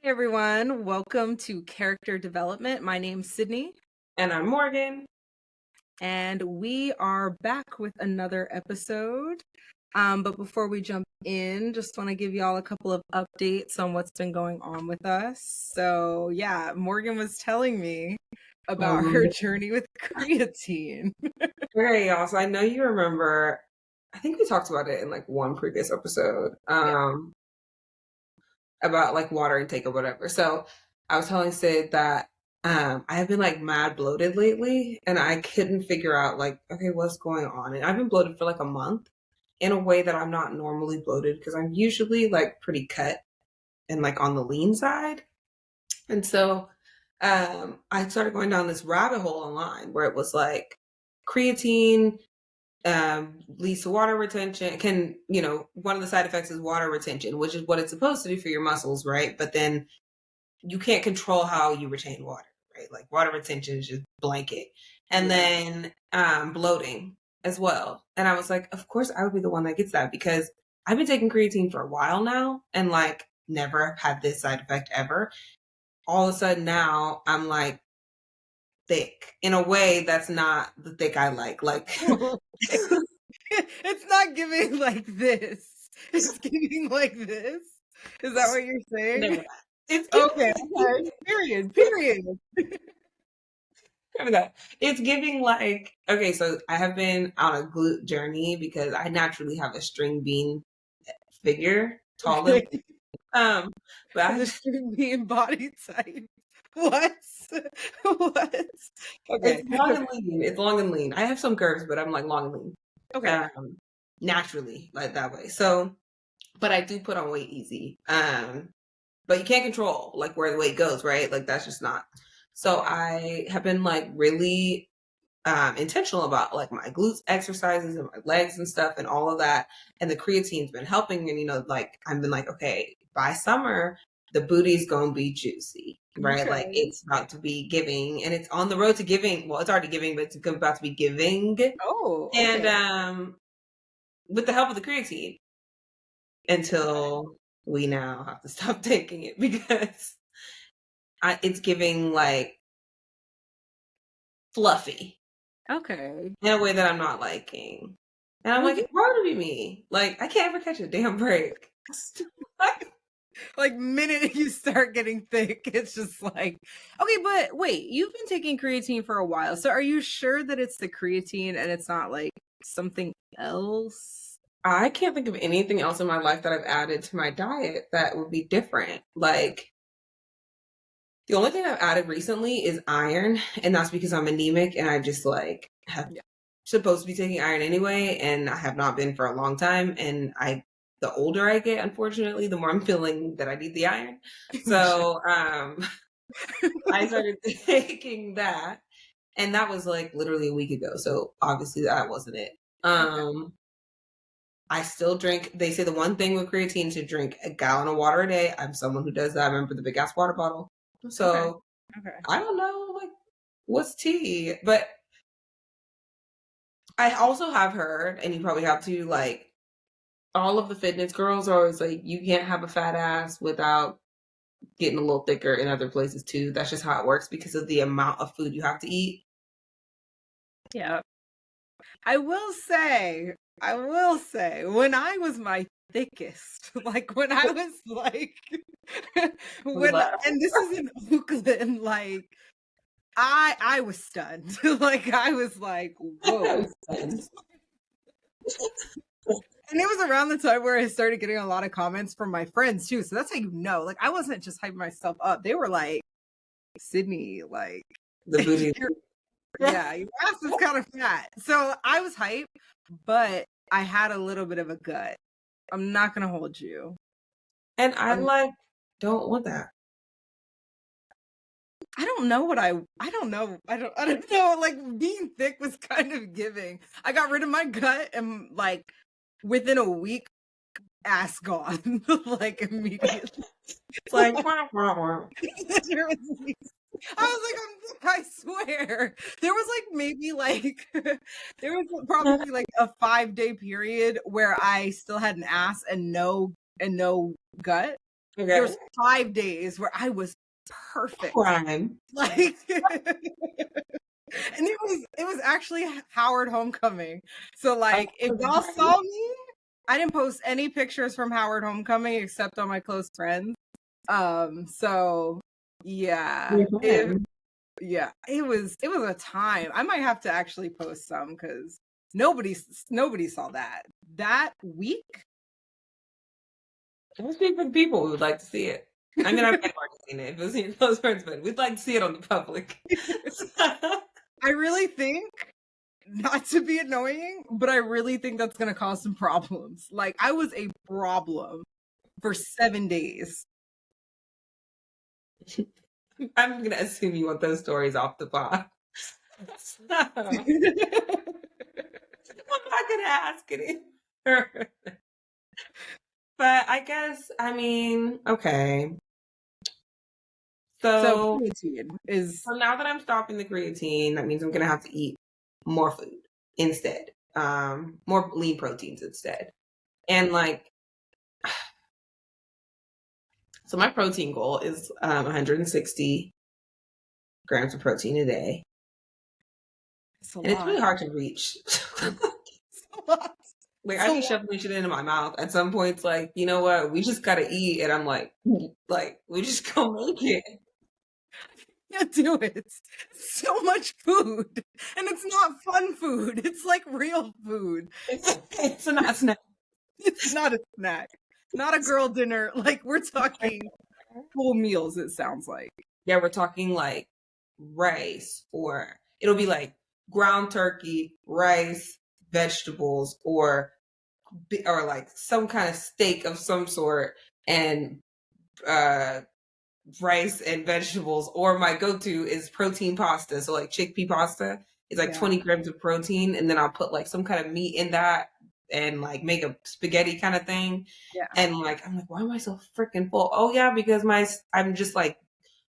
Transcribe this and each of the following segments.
Hey everyone, welcome to Character Development. My name's Sydney, And I'm Morgan. and we are back with another episode. But before we jump in, just want to give y'all a couple of updates on what's been going on with us. So, yeah, Morgan was telling me about her Um, journey with creatine. okay, y'all. So I know you remember, I think we talked about it in like one previous episode, Yeah. about like water intake or whatever. So I was telling Sid that I have been like mad bloated lately and I couldn't figure out like, okay, what's going on? And I've been bloated for like a month in a way that I'm not normally bloated because I'm usually like pretty cut and like on the lean side. And so I started going down this rabbit hole online where it was like creatine leads to water retention. One of the side effects is water retention, which is what it's supposed to do for your muscles, right? But then you can't control how you retain water, right? Like water retention is just blanket. And then bloating as well. And I was like, of course I would be the one that gets that because I've been taking creatine for a while now and like never had this side effect ever. All of a sudden now I'm like thick in a way that's not the thick I like. Like It's not giving like this. It's giving like this. Is that what you're saying? never it's Okay, giving okay. Period. that. It's giving like okay, so I have been on a glute journey because I naturally have a string bean figure, tall and um but The string being body type. What? What? Okay. it's long and lean. It's long and lean. I have some curves, but I'm like long and lean. Okay. Naturally, like that way. So but I do put on weight easy. But you can't control like where the weight goes, right? Like that's just not. So I have been like really intentional about like my glutes exercises and my legs and stuff and all of that. And the creatine's been helping. And like I've been like, okay, by summer the booty's gonna be juicy, right? Okay. Like it's about to be giving, and it's on the road to giving. Well, it's already giving, but it's about to be giving. Oh, And okay. with the help of the creatine, until we now have to stop taking it because it's giving like fluffy Okay. in a way that I'm not liking. And I'm Well, like, why would it be me? Like, I can't ever catch a damn break. like minute you start getting thick, it's just like, okay, but wait, you've been taking creatine for a while. So are you sure that it's the creatine and it's not like something else? I can't think of anything else in my life that I've added to my diet that would be different. Like, the only thing I've added recently is iron, and that's because I'm anemic and I just like have Yeah. supposed to be taking iron anyway, and I have not been for a long time. And the older I get, unfortunately, the more I'm feeling that I need the iron. So I started taking that, and that was like literally a week ago. So obviously that wasn't it. Okay. I still drink. They say the one thing with creatine to drink a gallon of water a day. I'm someone who does that. I remember the big ass water bottle. Okay. So Okay. I don't know, like what's tea, but I also have heard, and you probably have too, like all of the fitness girls are always like, you can't have a fat ass without getting a little thicker in other places too. That's just how it works because of the amount of food you have to eat. Yeah. I will say, when I was my thickest, like when I was like, and this is in Oakland, like I was stunned. Like I was like, whoa. And it was around the time where I started getting a lot of comments from my friends too. So that's how you know. Like I wasn't just hyping myself up. They were like, Sydney, like The booty. yeah, your ass is kind of fat. So I was hyped, but I had a little bit of a gut. I'm not gonna hold you. And I Um, like don't want that. I don't know what I don't know. I don't know. Like being thick was kind of giving. I got rid of my gut and like within a week, ass gone. Like immediately. It's like wah, wah, wah. Literally. I was like, I swear. There was like maybe like there was probably like a 5-day period where I still had an ass and no gut. There was Okay. 5 days where I was perfect. Crime. Like and it was actually Howard homecoming. So Oh, like if y'all right. saw me, I didn't post any pictures from Howard homecoming except on my close friends. So yeah, You're fine. it was a time. I might have to actually post some because nobody saw that week. Don't speak for the people who would like to see it. I mean, I might have already seen it if it was in your close friends, but we'd like to see it on the public. I really think, not to be annoying, but I really think that's gonna cause some problems. Like I was a problem for 7 days. I'm gonna assume you want those stories off the pod. I'm not gonna ask it either. But I guess, I mean, okay. So So, creatine is so now that I'm stopping the creatine, that means I'm gonna have to eat more food instead. More lean proteins instead. And like, so my protein goal is 160 grams of protein a day. it's a And it's lot. really hard to reach. It's a lot. Like It's I a be lot. shoveling shit into my mouth. At some points, like, you know what? We just gotta eat. And I'm like, we just gonna make it. You can't do it. It's so much food. And it's not fun food. It's like real food. It's not snack. It's not a snack. Not a girl dinner. Like we're talking full meals, it sounds like. Yeah, we're talking like rice, or it'll be like ground turkey, rice, vegetables, or like some kind of steak of some sort, and uh rice and vegetables. Or my go-to is protein pasta, so like chickpea pasta is like Yeah. 20 grams of protein, and then I'll put like some kind of meat in that and like make a spaghetti kind of thing. Yeah. And like I'm like, why am I so freaking full? Oh yeah, because I'm just like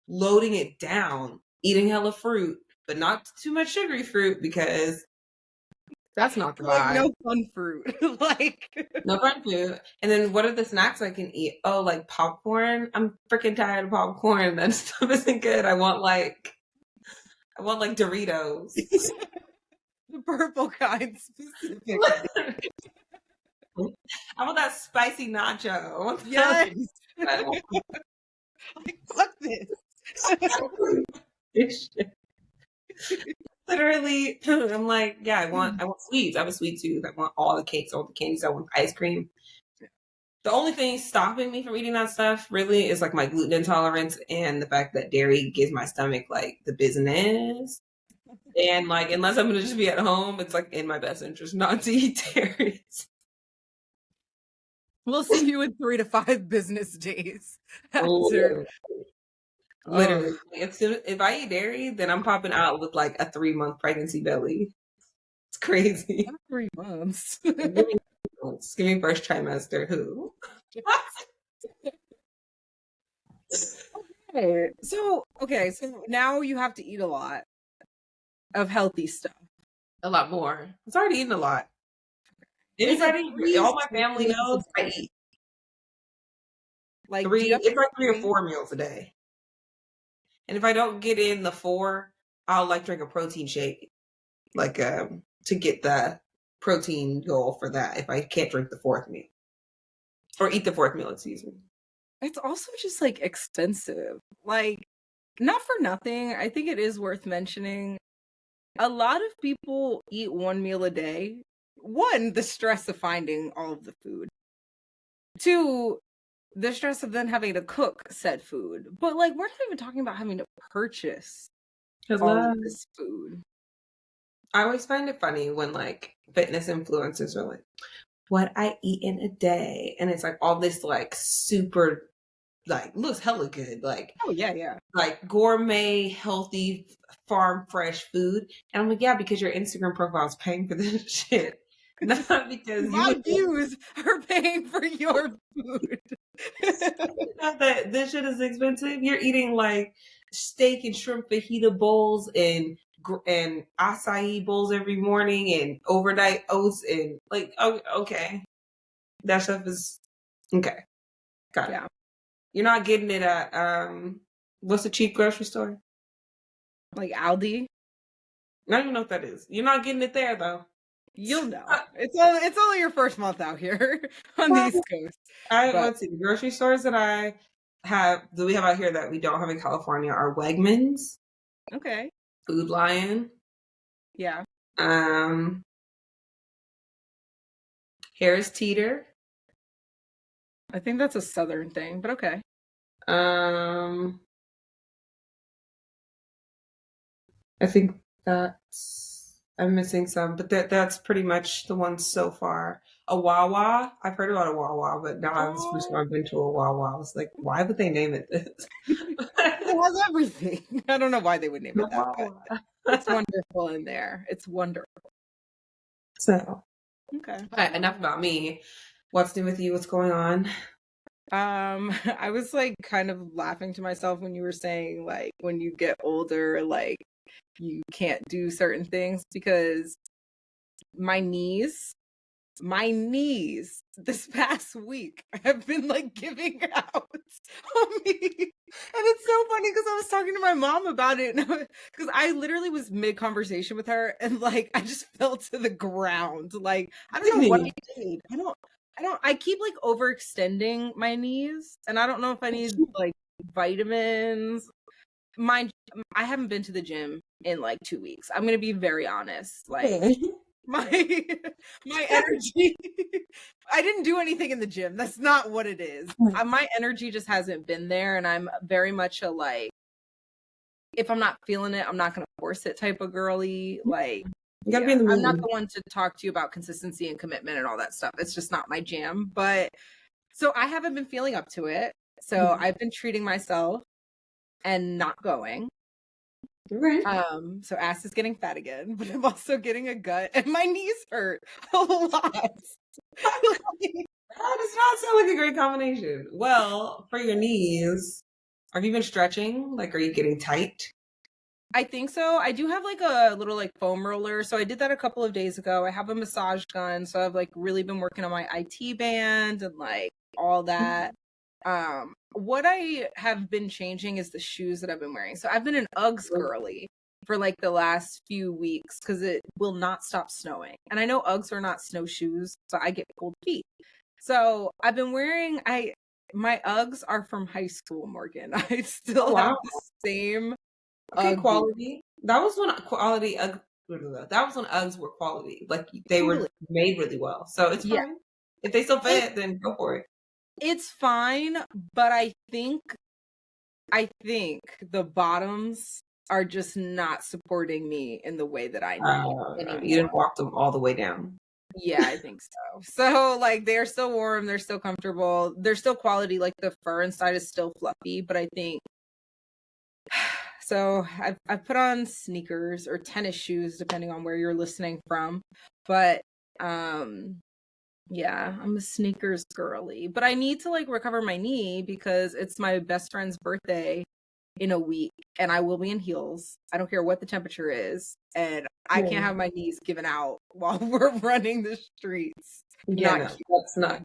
loading it down, eating hella fruit, but not too much sugary fruit because that's not the Like vibe. no fun fruit. Like No fun food. And then what are the snacks I can eat? Oh, like popcorn. I'm freaking tired of popcorn. That stuff isn't good. I want like Doritos. the purple kind specifically. I want that spicy nacho. I want Yes. I want Like fuck this. this shit. Literally, I'm like, yeah, I want sweets. I have a sweet tooth. I want all the cakes, all the candies. I want ice cream. The only thing stopping me from eating that stuff really is like my gluten intolerance and the fact that dairy gives my stomach like the business. And like, unless I'm gonna just be at home, it's like in my best interest not to eat dairy. We'll see you in 3 to 5 business days after. Literally, Oh, literally. If I eat dairy, then I'm popping out with like a 3-month pregnancy belly. It's crazy. not 3 months. Give me first trimester. Who? So now you have to eat a lot of healthy stuff. A lot more. It's already eating a lot. Is it Anybody, three all my family meals a knows I day? eat Like, do you three. have It's like 3 or three? 4 meals a day. And if I don't get in the 4, I'll like drink a protein shake, like to get the protein goal for that. If I can't drink the 4th meal or eat the 4th meal, excuse me. It's also just like expensive. Like, not for nothing. I think it is worth mentioning. A lot of people eat 1 meal a day. One, the stress of finding all of the food. Two, the stress of then having to cook said food. But like, we're not even talking about having to purchase Because all of this food. I always find it funny when like fitness influencers are like, what I eat in a day. And it's like all this like super, like looks hella good. Oh yeah, yeah. Like gourmet, healthy, farm fresh food. And I'm like, yeah, because your Instagram profile is paying for this shit. Not because you My would views are paying for your food. not that this shit is expensive. You're eating like steak and shrimp fajita bowls and acai bowls every morning and overnight oats and like, oh, okay. That stuff is okay. Got it. Yeah. You're not getting it at what's the cheap grocery store? Like Aldi. I don't even know what that is. You're not getting it there though. You'll know. It's only your first month out here on the East Coast. But Let's see. The grocery stores that we have out here that we don't have in California are Wegmans, okay. Food Lion, Yeah. um, Harris Teeter, I think that's a southern thing, but okay. um, I think I'm missing some, but that's pretty much the ones so far. A Wawa. I've heard about a Wawa, but now this first time Oh, I've been to a Wawa. I was like, why would they name it this? it has everything. I don't know why they would name The it that, but Wawa. it's wonderful in there. It's wonderful. So, Okay. all right, enough about me. What's new with you? What's going on? I was like kind of laughing to myself when you were saying like when you get older, like you can't do certain things because my knees my knees this past week have been like giving out on me. And it's so funny because I was talking to my mom about it because I literally was mid conversation with her and like I just fell to the ground. Like I don't know what I did. I keep like overextending my knees and I don't know if I need like vitamins. Mind I haven't been to the gym in like 2 weeks. I'm gonna be very honest. Like my my energy I didn't do anything in the gym. That's not what it is. My energy just hasn't been there and I'm very much a like if I'm not feeling it, I'm not going to force it type of girly. Like You gotta be in the I'm not mood. the one to talk to you about consistency and commitment and all that stuff. It's just not my jam. But so I haven't been feeling up to it. So I've been treating myself and not going. Right. So ass is getting fat again, but I'm also getting a gut and my knees hurt a lot. That does not sound like a great combination. Well, for your knees, have you been stretching? Like, are you getting tight? I think so. I do have like a little like foam roller. So I did that a couple of days ago. I have a massage gun. So I've like really been working on my IT band and like all that. What I have been changing is the shoes that I've been wearing. So I've been an Uggs girly for like the last few weeks because it will not stop snowing. And I know Uggs are not snowshoes, so I get cold feet. So I've been wearing my Uggs are from high school, Morgan. I Oh still have wow. the same Okay, Ugg boot. quality. That was when quality Ugg. That was when Uggs were quality. Like they were Totally. made really well. So it's Yeah. fine. If they still It, fit, then go for it. it's fine, but I think the bottoms are just not supporting me in the way that I need You anymore. didn't walk them all the way down. Yeah, I think so. So like they're still warm, they're still comfortable, they're still quality, like the fur inside is still fluffy, but I think so I've put on sneakers or tennis shoes depending on where you're listening from. But yeah, I'm a sneakers girly, but I need to like recover my knee because it's my best friend's birthday in a week and I will be in heels. I don't care what the temperature is. And I can't have my knees given out while we're running the streets. Yeah, Not no, cute. that's not.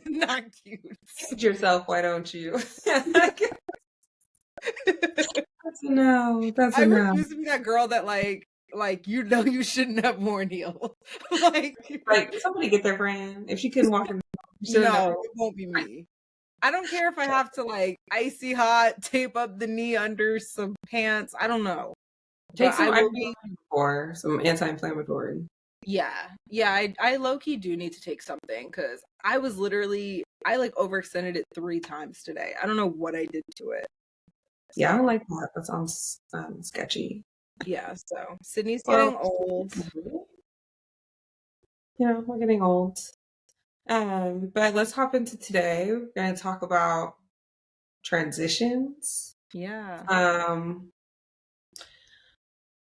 Not cute. Feed yourself, why don't you? That's a no. That's I a no. refuse to be that girl that like you know you shouldn't have worn heels. Like Like somebody get their friend. If she couldn't walk in, she should have no, never. it won't be me. I don't care if I have to like icy hot tape up the knee under some pants. I don't know. Take But some I will be ibuprofen or some anti-inflammatory. yeah, I low-key do need to take something because I was literally I like overextended it 3 times today. I don't know what I did to it. Yeah, I So don't like that. That sounds sketchy. yeah, so Sydney's Well, getting old. we're getting old. But let's hop into today. We're going to talk about transitions. Yeah. I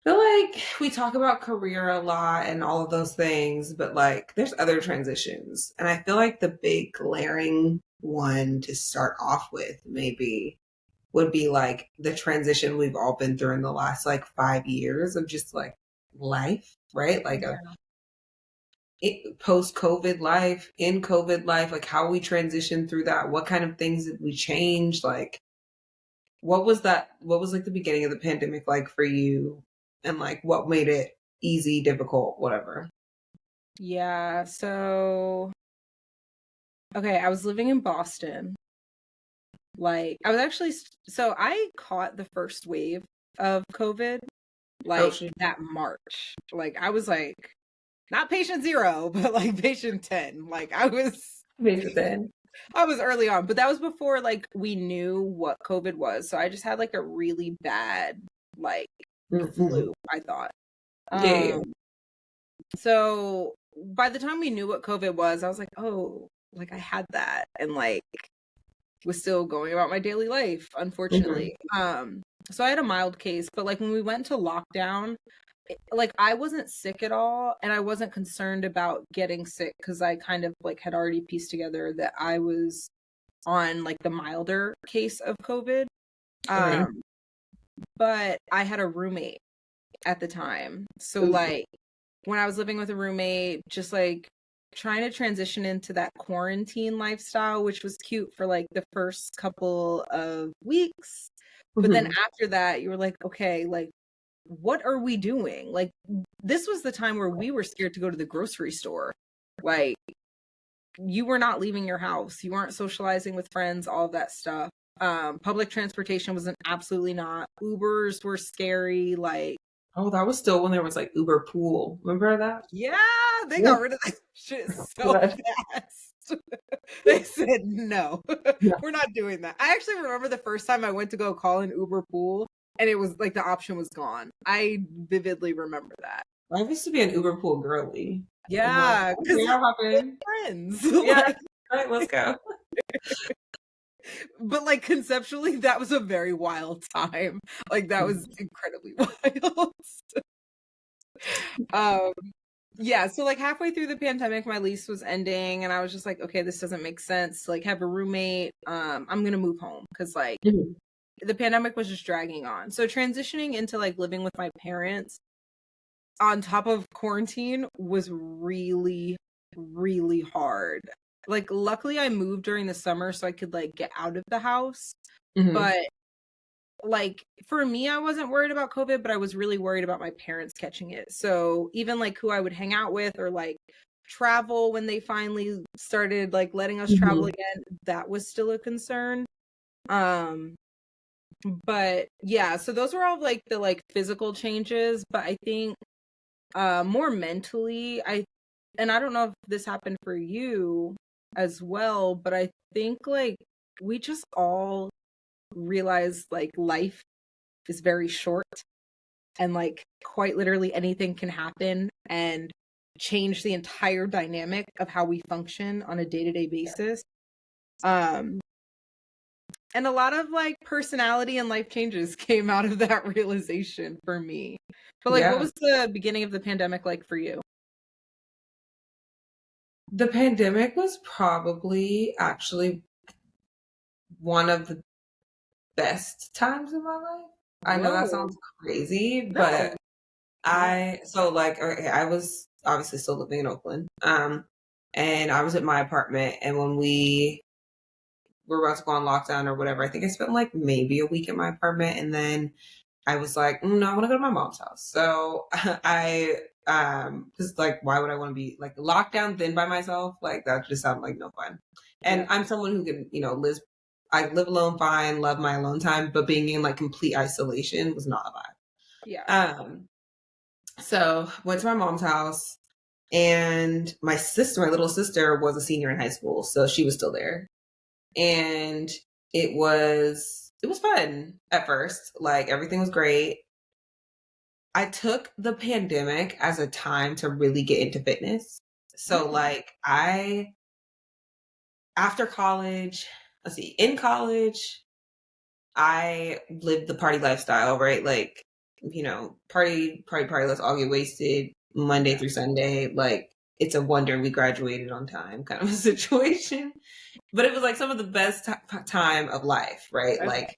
feel like we talk about career a lot and all of those things, but like there's other transitions. And I feel like the big glaring one to start off with maybe would be like the transition we've all been through in the last like 5 years of just like life, right? Like Yeah. post-COVID life, in COVID life, like how we transitioned through that, what kind of things did we change? Like, what was like the beginning of the pandemic like for you? And like what made it easy, difficult, whatever? Yeah, so okay, I was living in Boston. Like, I was actually, so I caught the first wave of COVID, Oh, like shit. that March. Like, I was like, not patient zero, but like patient 10. Like, Maybe then. I was early on, but that was before like we knew what COVID was. So I just had like a really bad, like, Mm-hmm. flu, I thought. Yeah, yeah. So by the time we knew what COVID was, I was like, oh, like I had that. And like, was still going about my daily life, Mm-hmm. unfortunately. So I had a mild case, but like when we went to lockdown, like I wasn't sick at all and I wasn't concerned about getting sick because I kind of like had already pieced together that I was on like the milder case of COVID. Okay. Um, but I had a roommate at the time. So Ooh. like when I was living with a roommate, just like trying to transition into that quarantine lifestyle, which was cute for like the first couple of weeks. But then Mm-hmm. after that, you were like, okay, like, what are we doing? Like, this was the time where we were scared to go to the grocery store. Like, you were not leaving your house, you weren't socializing with friends, all of that stuff. Public transportation was an absolutely not. Ubers were scary. Like, Oh, that was still when there was like Uber Pool. Remember that? yeah, they Yeah. got rid of that shit so Good. fast. They said, no, Yeah. we're not doing that. I actually remember the first time I went to go call an Uber Pool and it was like the option was gone. I vividly remember that. I used to be an Uber Pool girly. I'm like, Yeah, okay, because I'll hop in. friends. Yeah. Like, All right, let's go. but like conceptually, that was a very wild time. Like that was incredibly wild. um, yeah, so like halfway through the pandemic, my lease was ending, and I was just like, okay, this doesn't make sense. Like, have a roommate. I'm gonna move home because like Mhm. the pandemic was just dragging on. So transitioning into like living with my parents on top of quarantine was really, really hard. Like, luckily, I moved during the summer so I could like get out of the house. Mhm. But like for me, I wasn't worried about COVID, but I was really worried about my parents catching it. So even like who I would hang out with or like travel when they finally started like letting us travel Mhm. again, that was still a concern. Um, but yeah, so those were all like the like physical changes, but I think more mentally, I don't know if this happened for you as well, but I think like we just all realized like life is very short and like quite literally anything can happen and change the entire dynamic of how we function on a day-to-day basis. Um and a lot of like personality and life changes came out of that realization for me. But like what Yeah. was the beginning of the pandemic like for you? The pandemic was probably actually one of the best times of my life. I know that Whoa. sounds crazy, but No. Yeah. so like okay, I was obviously still living in Oakland. And I was at my apartment, and when we were about to go on lockdown or whatever, I think I spent like maybe a week at my apartment, and then I was like, no, I want to go to my mom's house. So I because like why would I want to be like locked down then by myself? Like that just sounded like no fun. And Yeah. I'm someone who can, live I live alone fine, love my alone time, but being in like complete isolation was not Yeah. a vibe. So went to my mom's house, and my little sister was a senior in high school, so she was still there. And it was fun at first. Like everything was great. I took the pandemic as a time to really get into fitness. So Mm. like after college, let's see, in college, I lived the party lifestyle, right? Like, party, party, party, let's all get wasted Monday Yeah. through Sunday. Like, it's a wonder we graduated on time kind of a situation. But it was like some of the best time of life, right? Okay. Like,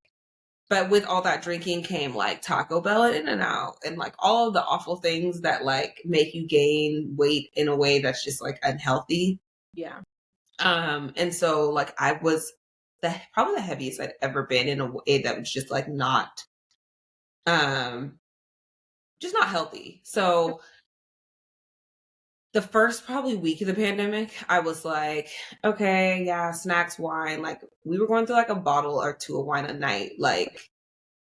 But with all that drinking came like Taco Bell and In-N-Out and like all of the awful things that like make you gain weight in a way that's just like unhealthy. Yeah. And so like I was probably the heaviest I'd ever been in a way that was just like not just not healthy. So the first probably week of the pandemic, I was like, okay, yeah, snacks, wine. Like we were going through like a bottle or two of wine a night. Like,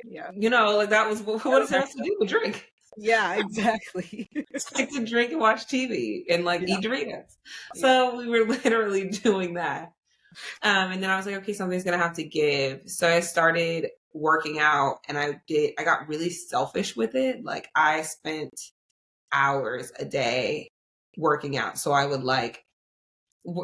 Yeah. like that was what is there else to do but drink? Yeah, exactly. Like to drink and watch TV and like Yeah. eat Doritos. So we were literally doing that. And then I was like, okay, something's gonna have to give. So I started working out and I got really selfish with it. Like I spent hours a day working out. So I would like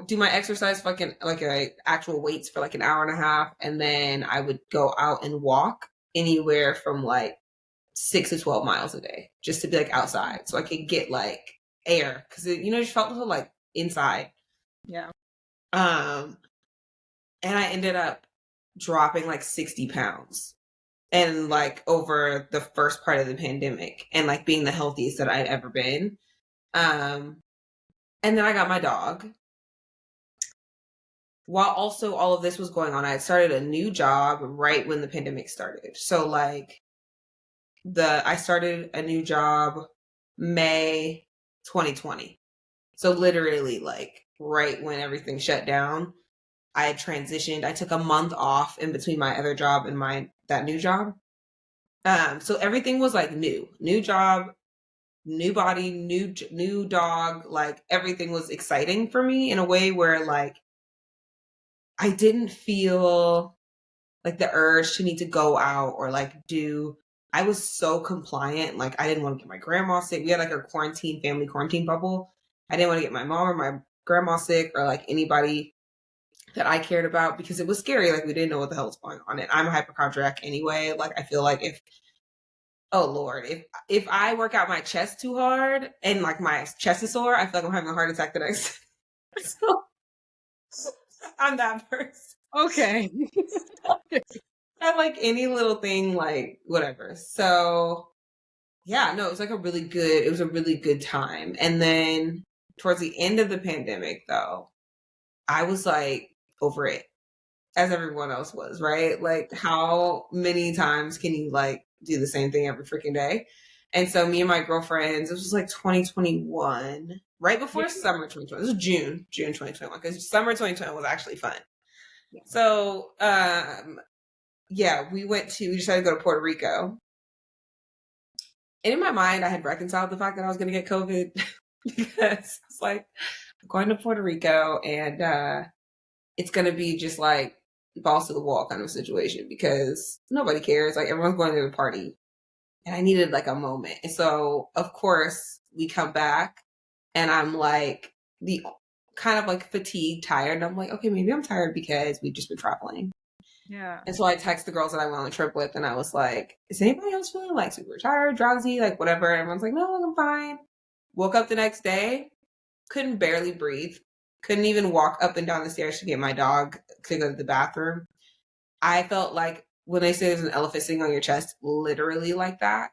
do my exercise fucking like actual weights for like an hour and a half. And then I would go out and walk anywhere from like 6 to 12 miles a day just to be like outside so I could get like air because it just felt so like inside. Yeah. And I ended up dropping like 60 pounds and like over the first part of the pandemic and like being the healthiest that I'd ever been. And then I got my dog. While also all of this was going on, I had started a new job right when the pandemic started. So like I started a new job May 2020. So literally like right when everything shut down, I had transitioned. I took a month off in between my other job and that new job. So everything was like new job, new body, new dog. Like everything was exciting for me in a way where like I didn't feel like the urge to need to go out or like I was so compliant. Like I didn't want to get my grandma sick. We had like a family quarantine bubble. I didn't want to get my mom or my grandma sick or like anybody that I cared about because it was scary. Like we didn't know what the hell was going on. And I'm a hypochondriac anyway. Like I feel like oh Lord, if I work out my chest too hard and like my chest is sore, I feel like I'm having a heart attack the next. So I'm that person. Okay. I like any little thing, like whatever. So yeah, no, it was a really good time. And then towards the end of the pandemic though, I was like over it as everyone else was, right? Like how many times can you like do the same thing every freaking day? And so me and my girlfriends, it was like 2021, right before summer 2021. This was June 2021, because summer 2021 was actually fun. Yeah. So yeah, we decided to go to Puerto Rico. And in my mind, I had reconciled the fact that I was going to get COVID because it's like, I'm going to Puerto Rico and it's going to be just like balls to the wall kind of situation because nobody cares. Like everyone's going to the party. And I needed like a moment. And so, of course, we come back and I'm like the kind of like fatigued, tired. And I'm like, okay, maybe I'm tired because we've just been traveling. Yeah. And so I text the girls that I went on the trip with and I was like, is anybody else feeling like super tired, drowsy, like whatever? And everyone's like, no, I'm fine. Woke up the next day, couldn't barely breathe, couldn't even walk up and down the stairs to get my dog to go to the bathroom. I felt like when they say there's an elephant sitting on your chest, literally like that.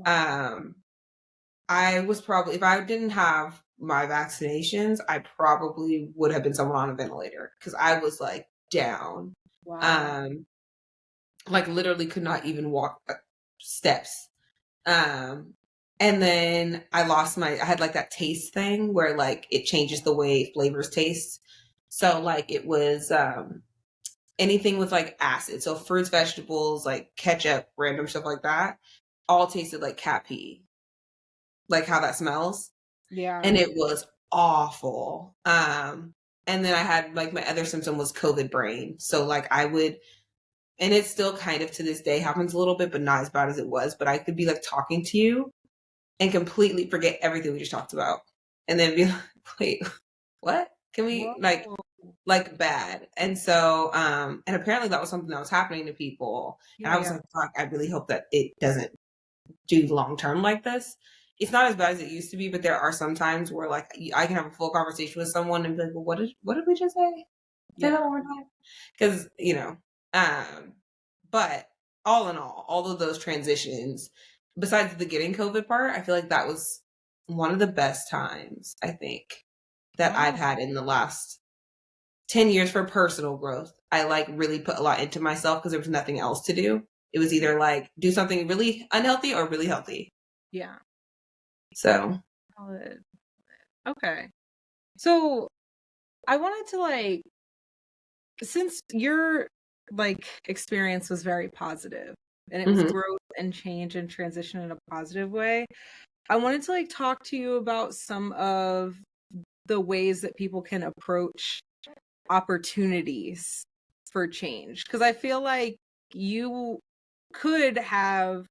I was probably, if I didn't have my vaccinations, I probably would have been someone on a ventilator because I was like down. Wow. Like literally could not even walk steps. And then I had like that taste thing where like it changes the way flavors taste. So like it was anything with like acid. So fruits, vegetables, like ketchup, random stuff like that, all tasted like cat pee. Like how that smells. Yeah. And it was awful. And then I had like my other symptom was COVID brain. So like and it still kind of to this day happens a little bit, but not as bad as it was. But I could be like talking to you and completely forget everything we just talked about. And then be like, wait, what? Can we like bad? And so, and apparently that was something that was happening to people. And I was like, fuck, I really hope that it doesn't do long term like this. It's not as bad as it used to be, but there are some times where like I can have a full conversation with someone and be like, well, what did we just say? Say that one more time. Because, but all in all of those transitions, besides the getting COVID part, I feel like that was one of the best times, I think, that I've Oh, had in the last 10 years for personal growth. I like really put a lot into myself because there was nothing else to do. It was either like do something really unhealthy or really healthy. yeah. So, Solid. Okay. So I wanted to since your experience was very positive and it was mhm, growth and change and transition in a positive way, I wanted to talk to you about some of the ways that people can approach opportunities for change. Because I feel like you could have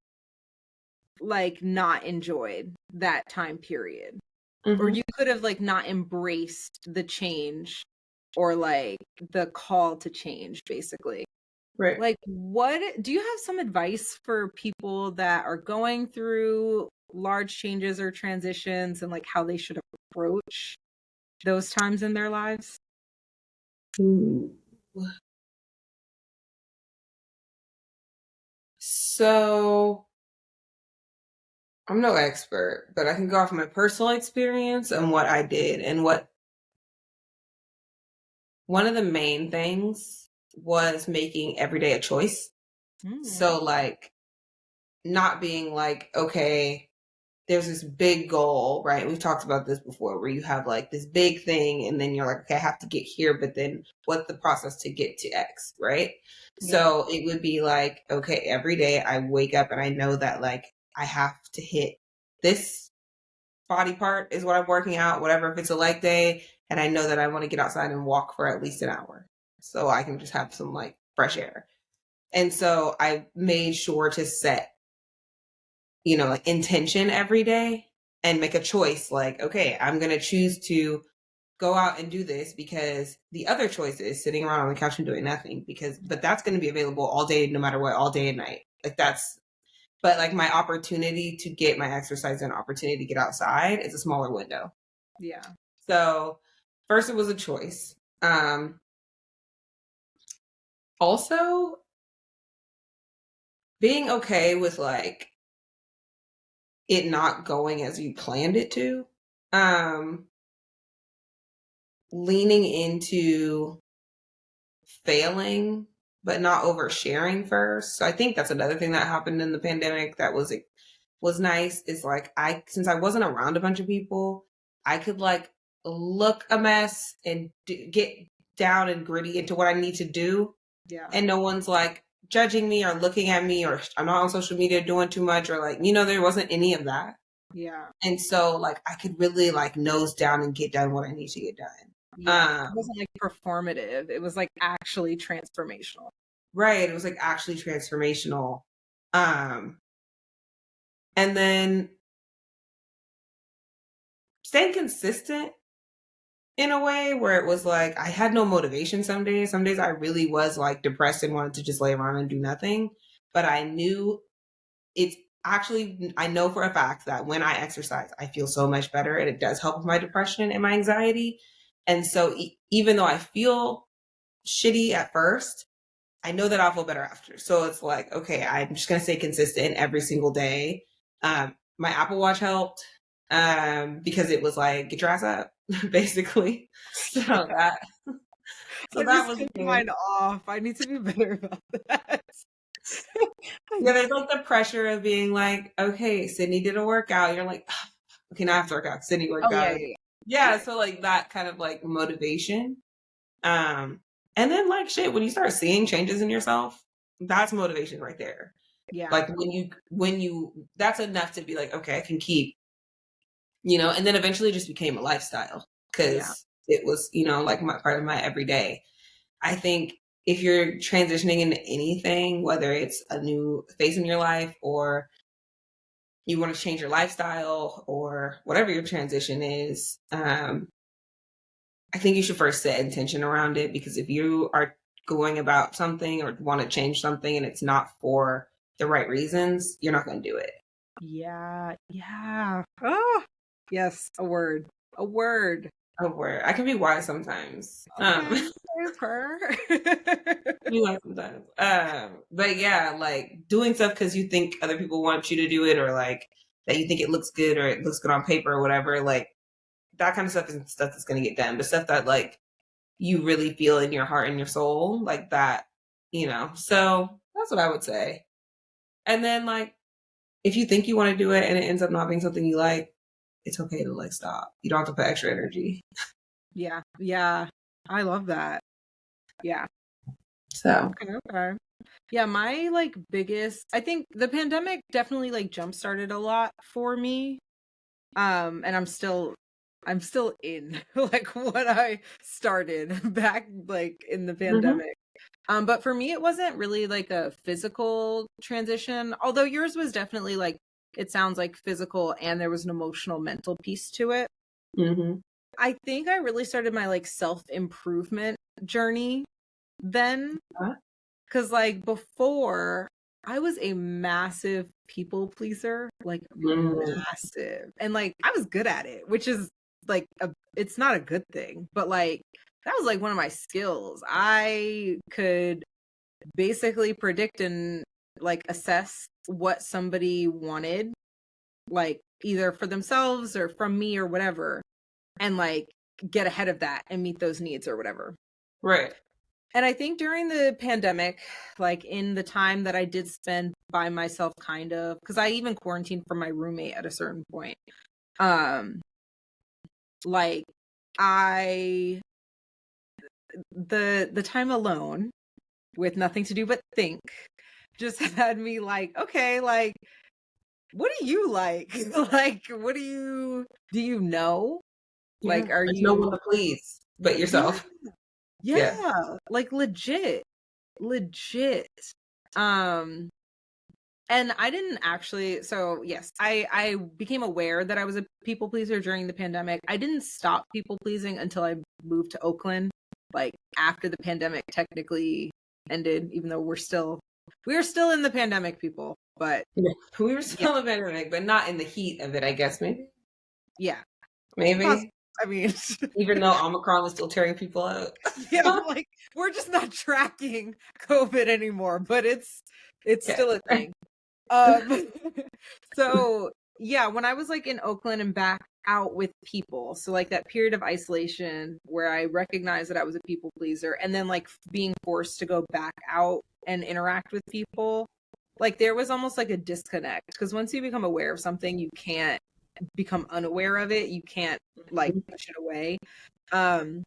not enjoyed that time period, or mhm, you could have not embraced the change or the call to change, basically. right. What do you have some advice for people that are going through large changes or transitions, and how they should approach those times in their lives? Ooh. So, I'm no expert, but I can go off my personal experience and what I did and what one of the main things was making every day a choice. Mm, So not being like, okay, there's this big goal, right? We've talked about this before where you have like this big thing and then you're like, okay, I have to get here, but then what's the process to get to X, right? yeah, So it would be like, okay, every day I wake up and I know that like I have to hit this body part is what I'm working out, whatever, if it's a leg day, and I know that I want to get outside and walk for at least an hour so I can just have some like fresh air. And so I made sure to set, like intention every day and make a choice like, okay, I'm going to choose to go out and do this because the other choice is sitting around on the couch and doing nothing but that's going to be available all day, no matter what, all day and night. But like my opportunity to get my exercise and opportunity to get outside is a smaller window. yeah, So first it was a choice. Also being okay with like it not going as you planned it to. Um, Leaning into failing, but not oversharing first. So I think that's another thing that happened in the pandemic that was nice is like since I wasn't around a bunch of people, I could like look a mess and get down and gritty into what I need to do, yeah, and no one's like judging me or looking at me or I'm not on social media doing too much or like there wasn't any of that. yeah, And so like I could really like nose down and get done what I need to get done. yeah. It wasn't performative. It was actually transformational. Right. It was like actually transformational. Um and then staying consistent in a way where it was like I had no motivation some days. Some days I really was like depressed and wanted to just lay around and do nothing. But I knew it's actually, I know for a fact that when I exercise, I feel so much better and it does help with my depression and my anxiety. And so even though I feel shitty at first, I know that I'll feel better after. So it's like, okay, I'm just going to stay consistent every single day. My Apple Watch helped because it was like, get your ass up, basically. So that, so I that just was took good. mine off. I need to be better about that. I Yeah, need there's to. like the pressure of being like, okay, Sydney did a workout. You're like, okay, now I have to work out. Sydney worked Oh yeah, out. yeah, Yeah, yeah, so like that kind of like motivation. And then like shit, when you start seeing changes in yourself, that's motivation right there. yeah, Like when you that's enough to be like, okay, I can keep, and then eventually it just became a lifestyle yeah, because it was, like my part of my everyday. I think if you're transitioning into anything, whether it's a new phase in your life or you want to change your lifestyle or whatever your transition is, I think you should first set intention around it because if you are going about something or want to change something and it's not for the right reasons, you're not going to do it. yeah, yeah. Oh, yes, a word, a word. Where I can be wise sometimes. Okay, sometimes, her. You like sometimes. But yeah, like doing stuff because you think other people want you to do it, or like that you think it looks good or it looks good on paper or whatever. Like that kind of stuff is stuff that's gonna get done. But stuff that like you really feel in your heart and your soul, like that, you know. So that's what I would say. And then like if you think you want to do it and it ends up not being something you like, it's okay to like stop. You don't have to put extra energy. Yeah. Yeah. I love that. Yeah. So Okay. Okay. Yeah, my like biggest, I think the pandemic definitely like jump started a lot for me. And I'm still in like what I started back like in the mhm, pandemic. But for me it wasn't really like a physical transition, although yours was definitely like, it sounds like physical and there was an emotional mental piece to it. mhm, I think I really started my like self-improvement journey then. uh, 'Cause, like, before, I was a massive people pleaser, like, mm, massive, and, like, I was good at it, which is, like, a it's not a good thing, but, like, that was, like, one of my skills. I could basically predict and, like, assess what somebody wanted, like, either for themselves or from me or whatever, and, like, get ahead of that and meet those needs or whatever. right. And I think during the pandemic, like in the time that I did spend by myself kind of, because I even quarantined from my roommate at a certain point. Um, like I the time alone with nothing to do but think just had me like, okay, like what do you like? Like what do you know? Yeah. Like are There's no one you to please but yeah, yourself. Yeah. yeah, like legit. Legit. Um And I didn't actually, so yes, I became aware that I was a people pleaser during the pandemic. I didn't stop people pleasing until I moved to Oakland, like after the pandemic technically ended, even though we are still in the pandemic, people. But Yeah. We were yeah, still in the pandemic, but not in the heat of it, I guess, maybe. yeah. Maybe. I mean, Even though Omicron was still tearing people out. yeah, like we're just not tracking COVID anymore, but it's Okay. still a thing. Um, so yeah, when I was like in Oakland and back out with people, so like that period of isolation where I recognized that I was a people pleaser, and then like being forced to go back out and interact with people, like there was almost like a disconnect because once you become aware of something, you can't become unaware of it. You can't like push it away. Um,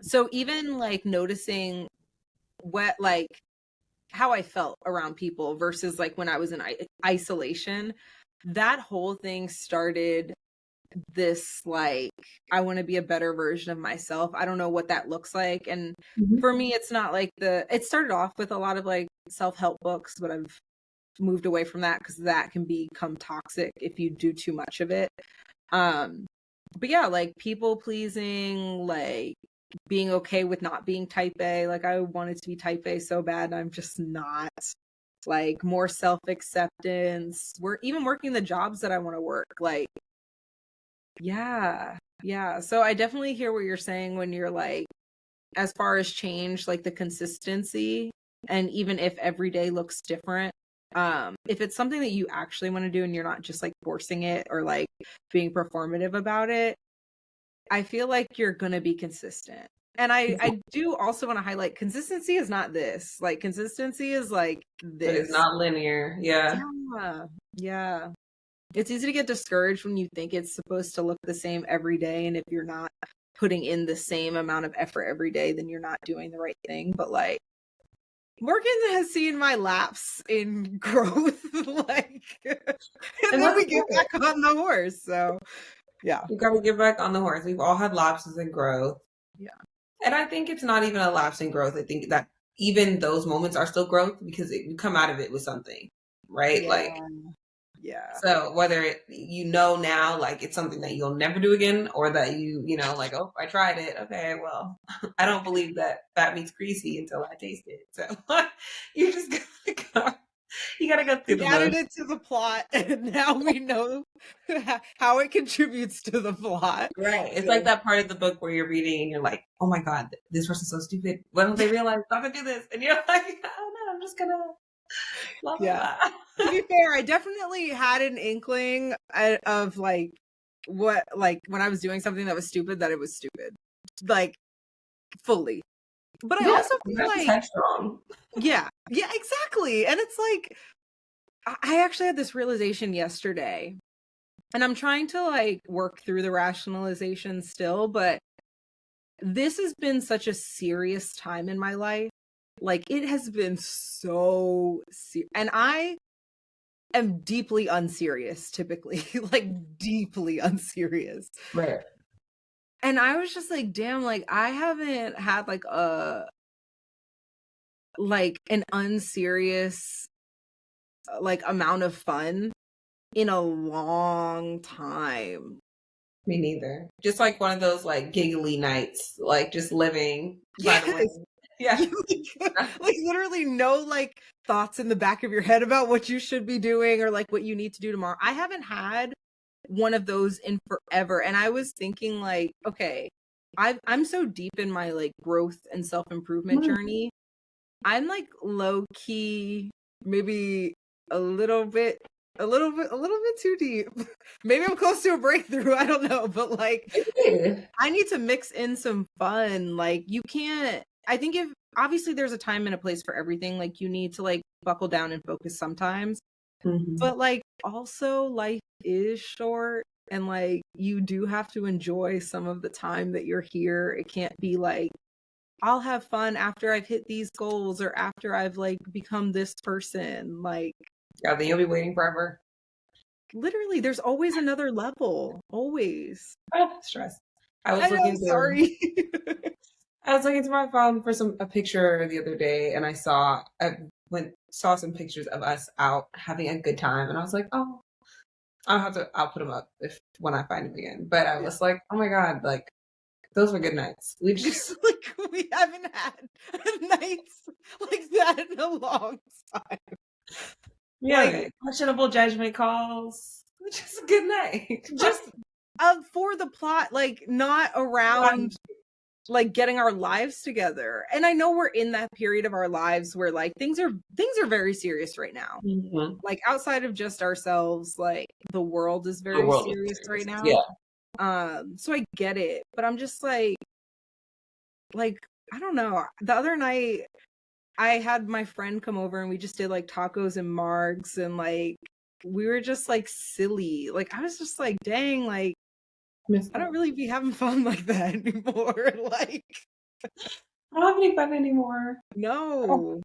so even like noticing what like how I felt around people versus like when I was in isolation, that whole thing started this like, I want to be a better version of myself. I don't know what that looks like. And Mhm. for me, it's not like it started off with a lot of like self help books, but I've moved away from that because that can become toxic if you do too much of it. Um, but yeah, like people pleasing, like being okay with not being type A. Like I wanted to be type A so bad, and I'm just not. Like more self acceptance. We're even working the jobs that I want to work. Like, yeah, yeah. So I definitely hear what you're saying when you're like, as far as change, like the consistency, and even if every day looks different, if it's something that you actually want to do and you're not just like forcing it or like being performative about it, I feel like you're gonna be consistent. And I do also want to highlight consistency is not this. Like consistency is like It is this. not linear. Yeah. Yeah. Yeah. It's easy to get discouraged when you think it's supposed to look the same every day. And if you're not putting in the same amount of effort every day, then you're not doing the right thing. But like Morgan has seen my lapse in growth. Like and And then that's we get okay. back on the horse. So yeah. You gotta get back on the horse. We've all had lapses in growth. Yeah. And I think it's not even a lapse in growth. I think that even those moments are still growth because you come out of it with something, right? Yeah. Like, Yeah. so whether you know now, like it's something that you'll never do again, or that you know, like, oh, I tried it. Okay, well, I don't believe that fat meat's greasy until I taste it. So you just gotta go. You gotta go through We the added motions. it to the plot, and now we know how it contributes to the plot. Right. It's like So, that part of the book where you're reading and you're like, oh my God, this person's so stupid. When don't they realize I'm gonna do this? And you're like, oh no, I'm just gonna blah blah yeah. blah. To be fair, I definitely had an inkling of like what, like when I was doing something that was stupid, that it was stupid, like fully. But I Yeah, also feel that's just like, headstrong. yeah, yeah, exactly. And it's like, I actually had this realization yesterday, and I'm trying to like work through the rationalization still, but this has been such a serious time in my life. Like it has been so and I am deeply unserious typically, like deeply unserious. Right. And I was just like, damn, like I haven't had like an unserious like amount of fun in a long time. Me neither. Just like one of those like giggly nights, like just living by the Yes. wind. Yeah. You like literally no like thoughts in the back of your head about what you should be doing or like what you need to do tomorrow. I haven't had one of those in forever. And I was thinking like, okay, I'm so deep in my like growth and self-improvement Mm. journey. I'm like low key, maybe a little bit too deep. Maybe I'm close to a breakthrough. I don't know. But like Yeah. I need to mix in some fun. Like you can't, I think if obviously there's a time and a place for everything. Like you need to like buckle down and focus sometimes. Mhm. But like also life is short and like you do have to enjoy some of the time that you're here. It can't be like I'll have fun after I've hit these goals or after I've like become this person. Like Yeah, then you'll be waiting forever. literally there's always another level. Always. Ah, stress. I I was know, looking through sorry. I was looking through my phone for a picture the other day, and I saw some pictures of us out having a good time, and I was like, oh, I'll put them up if when I find them again. But I Yeah. was like, oh my God, like those were good nights. We just Like we haven't had nights like that in a long time. yeah, Like okay. Questionable judgment calls. Just a good night. just for the plot, like not around like getting our lives together. And I know we're in that period of our lives where like things are very serious right now. Mhm. Like outside of just ourselves, like the world is The very world is serious right serious. now. Yeah. So I get it, but I'm just like I don't know. The other night I had my friend come over and we just did like tacos and margs and like we were just like silly. Like I was just like, dang, like Miss I don't that. really be having fun like that anymore. Like I don't have any fun anymore. Oh, no.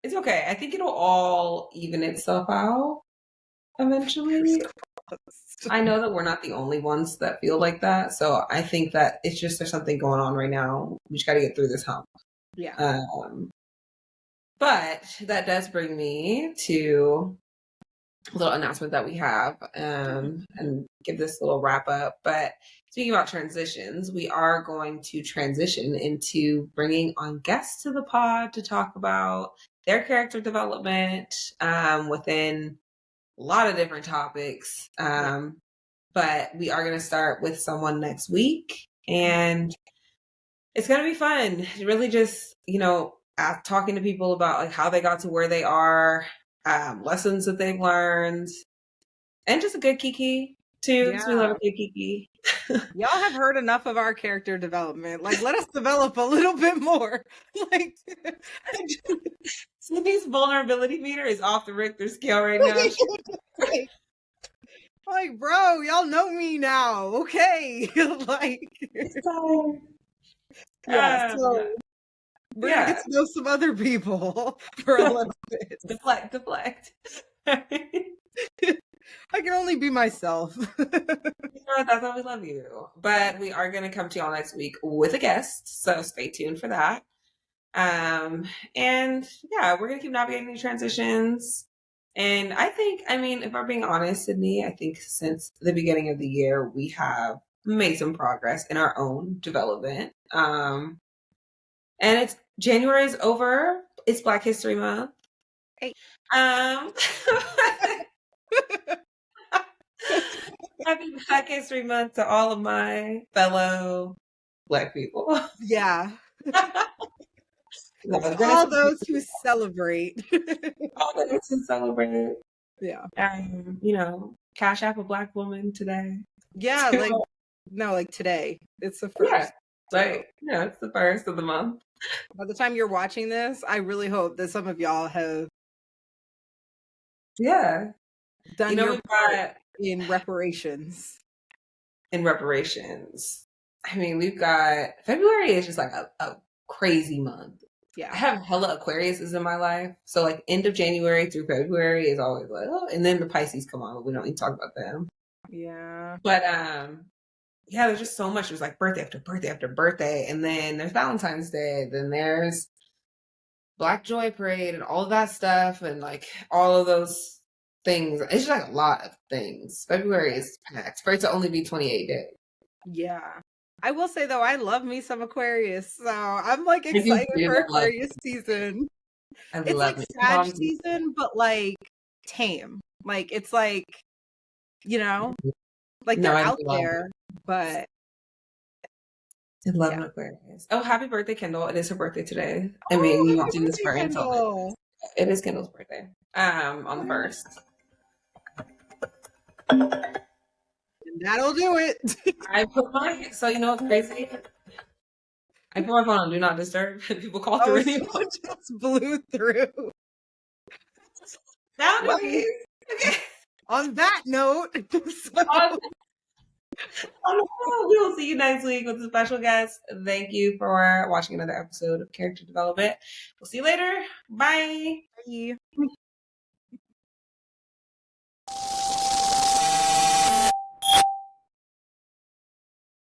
it's okay. I think it'll all even itself out Fingers eventually. crossed. I know that we're not the only ones that feel like that. So I think that it's just there's something going on right now. We just got to get through this hump. Yeah. Um, but that does bring me to a little announcement that we have and give this little wrap up. But speaking about transitions, we are going to transition into bringing on guests to the pod to talk about their character development within a lot of different topics. Yeah. But we are going to start with someone next week. And it's going to be fun. Really just, talking to people about like how they got to where they are, lessons that they've learned, and just a good kiki too, because we love a Yeah. good kiki. Y'all have heard enough of our character development. Like let us develop a little bit more. Like Sydney's vulnerability meter is off the Richter scale right now. like, like, bro, y'all know me now. Okay. Like It's time. yeah, Yeah. so we're gonna get Yeah. to know some other people for a little bit. Deflect. I can only be myself. That's why we love you. But we are going to come to y'all next week with a guest, so stay tuned for that. And yeah, we're going to keep navigating these transitions. And I think, I mean, if I'm being honest, Sydney, I think since the beginning of the year, we have made some progress in our own development. And it's January is over. It's Black History Month. Hey. Um, happy Black History Month to all of my fellow Black people. Yeah. No, To all those who celebrate. all that to celebrate. Yeah. Cash App a Black woman today. Yeah, like no, like today. It's the Yeah, first. So it's the first of the month. by the time you're watching this, I really hope that some of y'all have Yeah. done your We've part got in reparations. in reparations. I mean, we've got February is just like a crazy month. I Yeah. have hella Aquariuses in my life. So like end of January through February is always like, oh, and then the Pisces come on. We don't need to talk about them. Yeah. But yeah, there's just so much. There's like birthday after birthday after birthday. And then there's Valentine's Day. Then there's Black Joy Parade and all of that stuff and like all of those things. It's just like a lot of things. February is packed for it to only be 28 days. Yeah. I will say though, I love me some Aquarius. So I'm like I do excited too. for I love Aquarius season. I It's like love it. Sag season, but like tame. Like it's like, like No, they're I out love it. there, but I love yeah. an Aquarius. Oh, happy birthday, Kendall. It is her birthday today. I Oh, mean, you won't happy do this birthday, for until Kendall. it is Kendall's birthday. On the 1st. That'll do it. So you know what's crazy? I put my phone on Do Not Disturb and people call Oh, through so anymore. it just blew through. Well, on that note, we will see you next week with a special guest. Thank you for watching another episode of Character Development. We'll see you later. Bye. Bye.